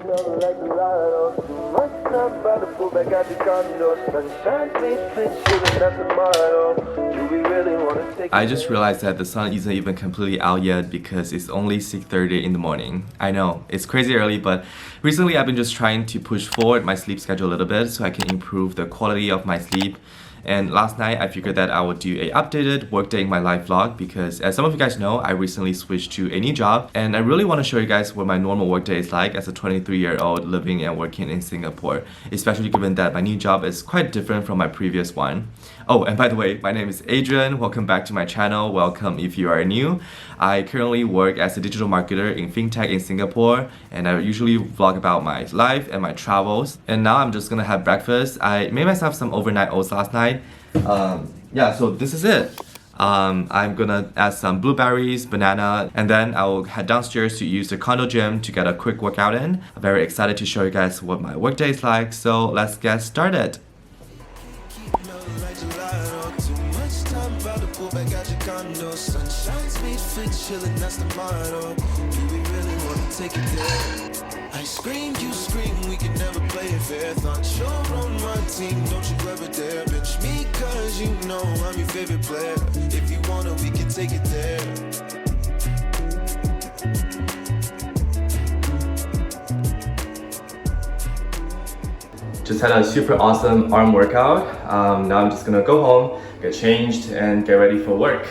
I just realized that the sun isn't even completely out yet because it's only 6:30 in the morning. I know, it's crazy early, but recently I've been just trying to push forward my sleep schedule a little bit so I can improve the quality of my sleep. And last night I figured that I would do a updated workday in my life vlog because as some of you guys know, I recently switched to a new job and I really want to show you guys what my normal workday is like as a 23-year-old living and working in Singapore, especially given that my new job is quite different from my previous one. Oh, and by the way, my name is Adrian. Welcome back to my channel. Welcome if you are new. I currently work as a digital marketer in fintech in Singapore, and I usually vlog about my life and my travels. And now I'm just gonna have breakfast. I made myself some overnight oats last night. Yeah, so this is it. I'm gonna add some blueberries, banana, and then I'll head downstairs to use the condo gym to get a quick workout in. I'm very excited to show you guys what my workday is like, so let's get started. I scream, you scream, we can never play it fair. Thought you're on my team, don't you ever dare bench me, cause you know I'm your favorite player. If you wanna, we can take it there. Just had a super awesome arm workout. Now I'm just gonna go home, get changed, and get ready for work.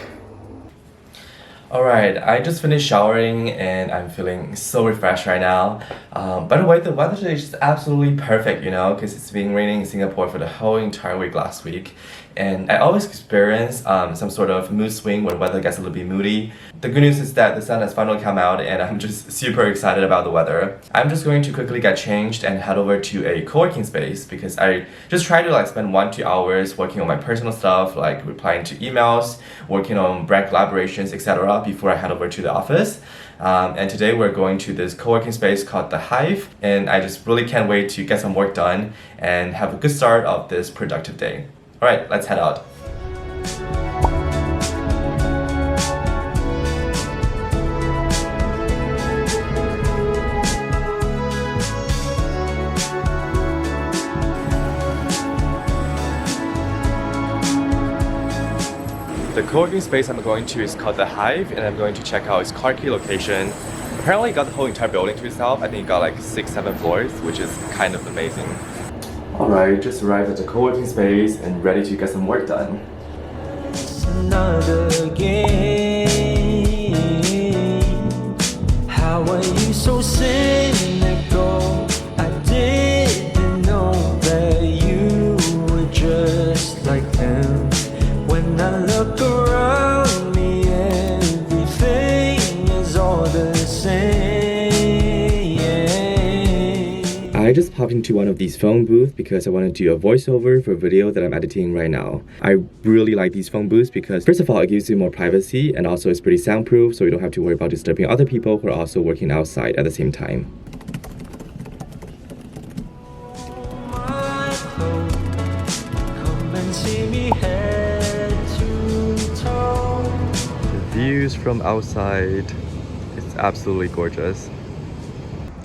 Alright, I just finished showering and I'm feeling so refreshed right now. By the way, the weather today is just absolutely perfect, you know, because it's been raining in Singapore for the whole entire week last week. And I always experience some sort of mood swing when weather gets a little bit moody. The good news is that the sun has finally come out and I'm just super excited about the weather. I'm just going to quickly get changed and head over to a co-working space because I just try to spend 1-2 hours working on my personal stuff, like replying to emails, working on brand collaborations, etc. before I head over to the office. And today we're going to this co-working space called The Hive, and I just really can't wait to get some work done and have a good start of this productive day. Alright, let's head out. The co-working space I'm going to is called The Hive, and I'm going to check out its car key location. Apparently it got the whole entire building to itself. I think it got like 6-7 floors, which is kind of amazing. Alright, just arrived at the co-working space and ready to get some work done. Another game. How are you so cynical? I didn't know that you were just like them. When I look around me, everything is all the same. I just popped into one of these phone booths because I want to do a voiceover for a video that I'm editing right now. I really like these phone booths because first of all, it gives you more privacy and also it's pretty soundproof, so you don't have to worry about disturbing other people who are also working outside at the same time. The views from outside, it's absolutely gorgeous.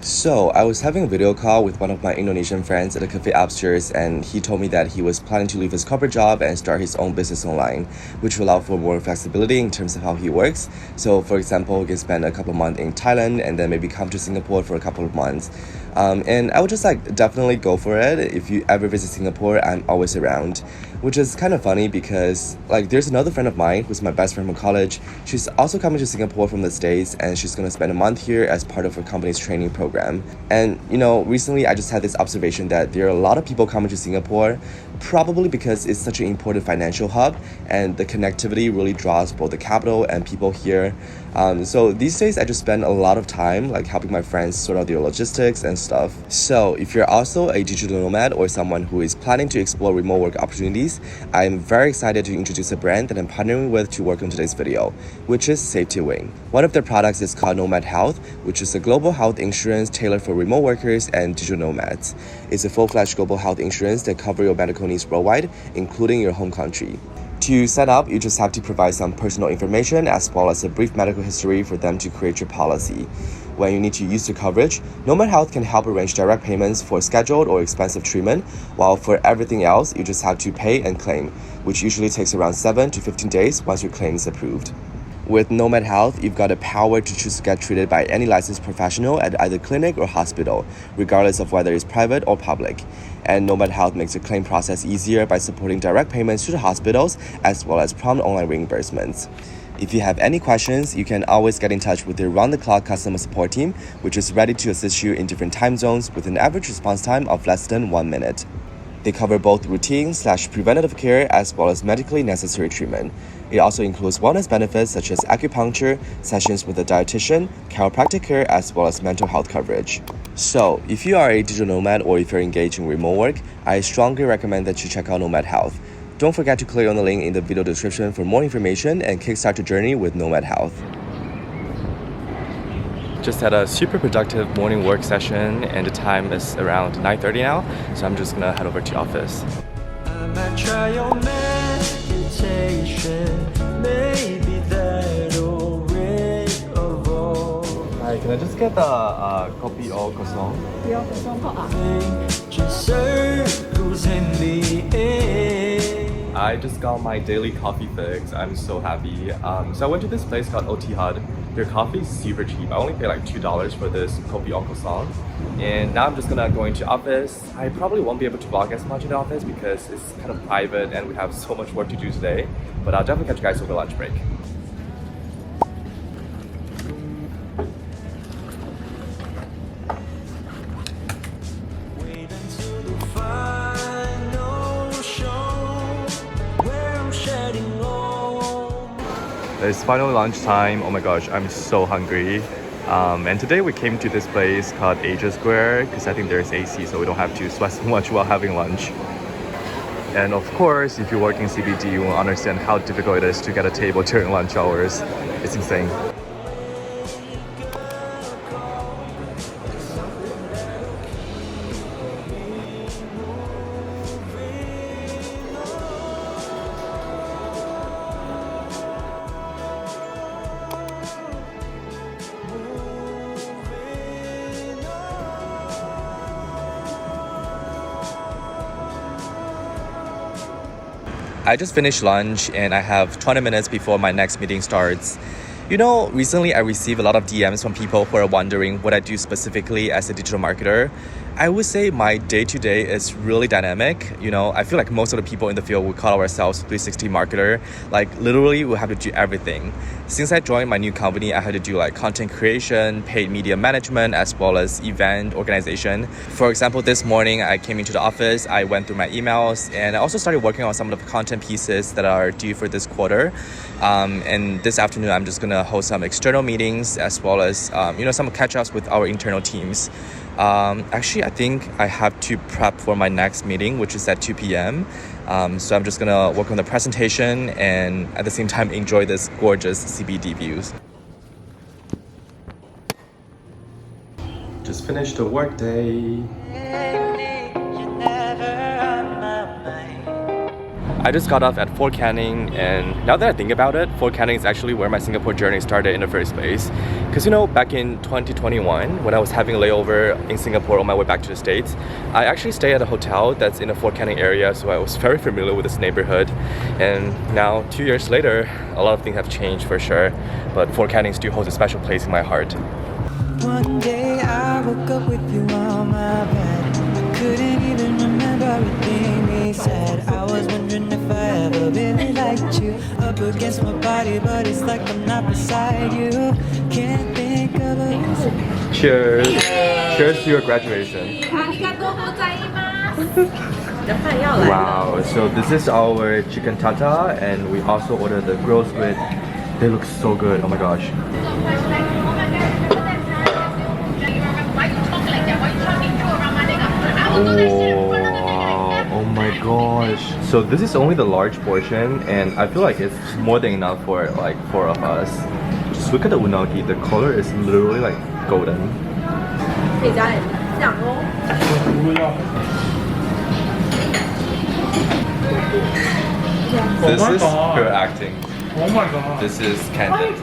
So, I was having a video call with one of my Indonesian friends at a cafe upstairs, and he told me that he was planning to leave his corporate job and start his own business online, which will allow for more flexibility in terms of how he works. So, for example, he can spend a couple of months in Thailand and then maybe come to Singapore for a couple of months. And I would just definitely go for it. If you ever visit Singapore, I'm always around. Which is kind of funny because there's another friend of mine who's my best friend from college. She's also coming to Singapore from the States and she's going to spend a month here as part of her company's training program. And you know, recently I just had this observation that there are a lot of people coming to Singapore probably because it's such an important financial hub and the connectivity really draws both the capital and people here. So these days I just spend a lot of time helping my friends sort out their logistics and stuff. So if you're also a digital nomad or someone who is planning to explore remote work opportunities, I'm very excited to introduce a brand that I'm partnering with to work on today's video, which is SafetyWing. One of their products is called Nomad Health, which is a global health insurance tailored for remote workers and digital nomads. It's a full-fledged global health insurance that covers your medical needs worldwide, including your home country. To set up, you just have to provide some personal information as well as a brief medical history for them to create your policy. when you need to use the coverage, Nomad Health can help arrange direct payments for scheduled or expensive treatment, while for everything else, you just have to pay and claim, which usually takes around 7 to 15 days once your claim is approved. With Nomad Health, you've got the power to choose to get treated by any licensed professional at either clinic or hospital, regardless of whether it's private or public. And Nomad Health makes the claim process easier by supporting direct payments to the hospitals as well as prompt online reimbursements. If you have any questions, you can always get in touch with the round-the-clock customer support team, which is ready to assist you in different time zones with an average response time of less than 1 minute. They cover both routine/preventative care as well as medically necessary treatment. It also includes wellness benefits such as acupuncture, sessions with a dietitian, chiropractic care, as well as mental health coverage. So, if you are a digital nomad or if you're engaged in remote work, I strongly recommend that you check out Nomad Health. Don't forget to click on the link in the video description for more information and kickstart your journey with Nomad Health. Just had a super productive morning work session and the time is around 9:30 now, so I'm just gonna head over to office. I might try your meditation, maybe that'll rid of all. Hi, can I just get the kopi or croissant? Just circles in the air. I just got my daily coffee fix. I'm so happy. So I went to this place called OT Hut. Their coffee is super cheap. I only paid like $2 for this kopi or croissant. And now I'm just gonna go into office. I probably won't be able to vlog as much in the office because it's kind of private and we have so much work to do today. But I'll definitely catch you guys over lunch break. Wait until the final show where I'm shedding all. It's finally lunchtime. Oh my gosh, I'm so hungry. And today we came to this place called Asia Square because I think there's AC, so we don't have to sweat so much while having lunch. And of course, if you work in CBD, you will understand how difficult it is to get a table during lunch hours. It's insane. I just finished lunch and I have 20 minutes before my next meeting starts. You know, recently I received a lot of DMs from people who are wondering what I do specifically as a digital marketer. I would say my day-to-day is really dynamic. You know, I feel like most of the people in the field would call ourselves 360 marketer. Like literally we have to do everything. Since I joined my new company, I had to do like content creation, paid media management, as well as event organization. For example, this morning I came into the office, I went through my emails, and I also started working on some of the content pieces that are due for this quarter. And this afternoon, I'm just gonna host some external meetings as well as some catch-ups with our internal teams. Actually, I think I have to prep for my next meeting, which is at 2 p.m. So I'm just gonna work on the presentation and at the same time enjoy this gorgeous CBD views. Just finished the work day. I just got off at Fort Canning, and now that I think about it, Fort Canning is actually where my Singapore journey started in the first place. Because back in 2021, when I was having a layover in Singapore on my way back to the States, I actually stayed at a hotel that's in the Fort Canning area, so I was very familiar with this neighborhood. And now, 2 years later, a lot of things have changed for sure, but Fort Canning still holds a special place in my heart. One day I woke up with you on my bed. I couldn't even remember everything we said. I was wondering if I ever really liked you. Up against my body, but it's like I'm not beside you. Can't think of a reason. Cheers! Cheers to your graduation. Wow, so this is our chicken tartar, and we also ordered the grilled squid. They look so good, oh my gosh. Oh my gosh. So this is only the large portion and I feel like it's more than enough for like 4 of us. Just look at the unagi. The color is literally like golden. This is her acting. Oh my god. This is Candid.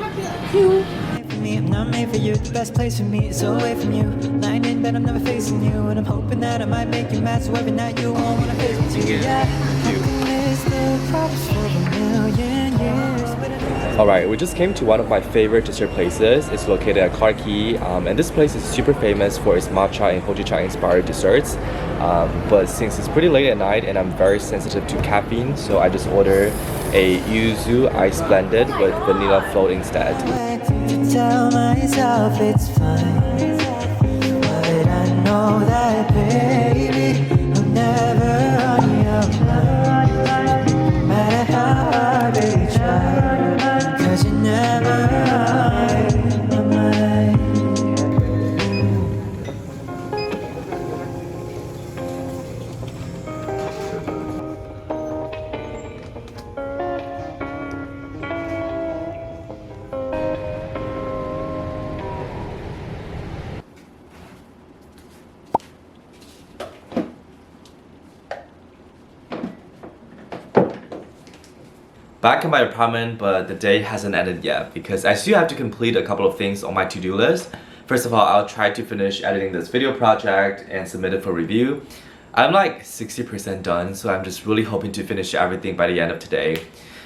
chasing me. I'm not made for you. The best place for me is away from you. Lying in bed, I'm never facing you. And I'm hoping that I might make you mad. So every night you won't wanna face me too. Yeah, I can list the crops for a million years. Alright, we just came to one of my favorite dessert places. It's located at Clarke Quay, and this place is super famous for its matcha and hojicha inspired desserts. But since it's pretty late at night and I'm very sensitive to caffeine, so I just ordered a yuzu ice blended with vanilla float instead. Tell myself it's fine, but I know that, baby, I'll never run your mind. Matter how hard they try, 'cause you never run my mind. Back in my apartment, but the day hasn't ended yet because I still have to complete a couple of things on my to-do list. First of all, I'll try to finish editing this video project and submit it for review. I'm like 60% done, so I'm just really hoping to finish everything by the end of today.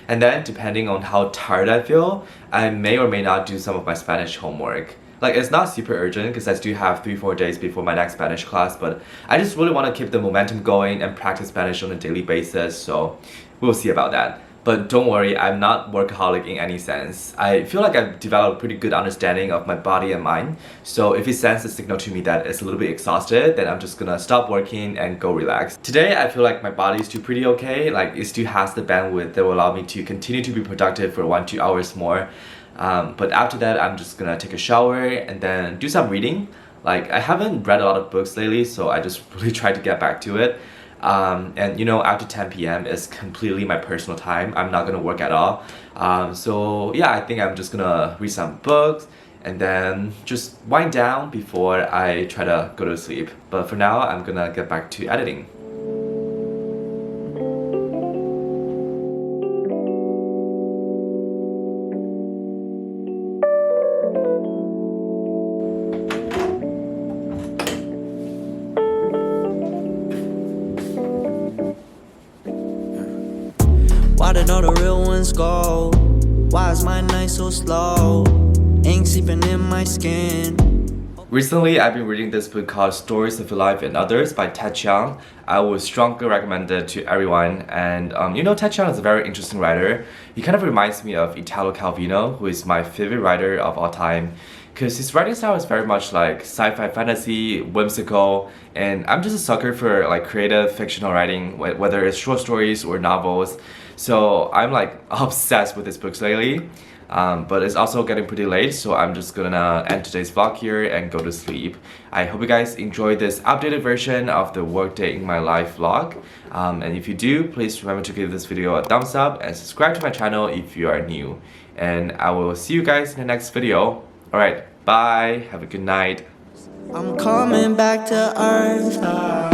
And then, depending on how tired I feel, I may or may not do some of my Spanish homework. Like, it's not super urgent because I still have 3-4 days before my next Spanish class, but I just really want to keep the momentum going and practice Spanish on a daily basis, so we'll see about that. But don't worry, I'm not workaholic in any sense. I feel like I've developed a pretty good understanding of my body and mind. So if it sends a signal to me that it's a little bit exhausted, then I'm just gonna stop working and go relax. Today, I feel like my body is still pretty okay. Like, it still has the bandwidth that will allow me to continue to be productive for 1-2 hours more. But after that, I'm just gonna take a shower and then do some reading. Like, I haven't read a lot of books lately, so I just really try to get back to it. And you know, after 10 p.m. is completely my personal time. I'm not gonna work at all. So yeah, I think I'm just gonna read some books and then just wind down before I try to go to sleep. But for now, I'm gonna get back to editing. Why did all the real ones go? Why is my night so slow? Ink seeping in my skin. Recently, I've been reading this book called Stories of Your Life and Others by Ted Chiang. I would strongly recommend it to everyone. And you know, Ted Chiang is a very interesting writer. He kind of reminds me of Italo Calvino, who is my favorite writer of all time. Because his writing style is very much like sci-fi fantasy, whimsical, and I'm just a sucker for like creative fictional writing, whether it's short stories or novels. So I'm like obsessed with his books lately. But it's also getting pretty late, so I'm just gonna end today's vlog here and go to sleep. I hope you guys enjoyed this updated version of the Workday in My Life vlog. And if you do, please remember to give this video a thumbs up and subscribe to my channel if you are new. And I will see you guys in the next video. Alright, bye, have a good night. I'm coming back to earth.